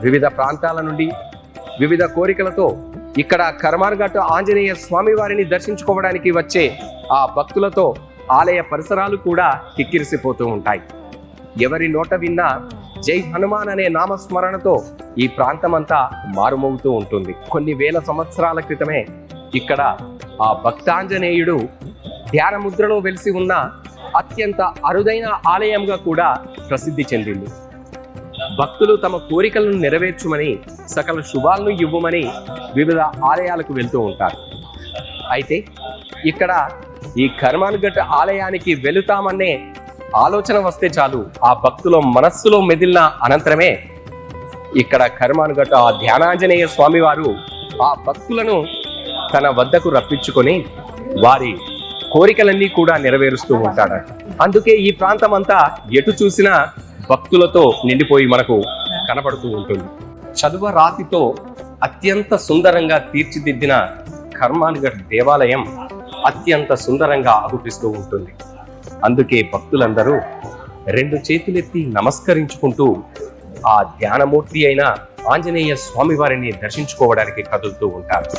వివిధ ప్రాంతాల నుండి వివిధ కోరికలతో ఇక్కడ కర్మాన్ఘట్ ఆంజనేయ స్వామి వారిని దర్శించుకోవడానికి వచ్చే ఆ భక్తులతో ఆలయ పరిసరాలు కూడా కిక్కిరిసిపోతూ ఉంటాయి. ఎవరి నోట విన్నా జై హనుమాన్ అనే నామస్మరణతో ఈ ప్రాంతమంతా మారుమోగుతూ ఉంటుంది. కొన్ని వేల సంవత్సరాల క్రితమే ఇక్కడ ఆ భక్తాంజనేయుడు ధ్యాన ముద్రలో వెలిసి ఉన్న అత్యంత అరుదైన ఆలయంగా కూడా ప్రసిద్ధి చెందింది. భక్తులు తమ కోరికలను నెరవేర్చుమని, సకల శుభాలను ఇవ్వమని వివిధ ఆలయాలకు వెళ్తూ ఉంటారు. అయితే ఇక్కడ ఈ కర్మాన్ఘట్ ఆలయానికి వెళుతామనే ఆలోచన వస్తే చాలు, ఆ భక్తుల మనస్సులో మెదిలిన అనంతరమే ఇక్కడ కర్మాన్ఘట్ ఆ ధ్యానాంజనేయ స్వామి వారు ఆ భక్తులను తన వద్దకు రప్పించుకొని వారి కోరికలన్నీ కూడా నెరవేరుస్తూ ఉంటాడు. అందుకే ఈ ప్రాంతం అంతా ఎటు చూసినా భక్తులతో నిండిపోయి మనకు కనబడుతూ ఉంటుంది. చదువ రాతితో అత్యంత సుందరంగా తీర్చిదిద్దిన కర్మాన్ఘట్ దేవాలయం అత్యంత సుందరంగా అగుపిస్తూ ఉంటుంది. అందుకే భక్తులందరూ రెండు చేతులెత్తి నమస్కరించుకుంటూ ఆ ధ్యానమూర్తి అయిన ఆంజనేయ స్వామి వారిని దర్శించుకోవడానికి కదులుతూ ఉంటారు.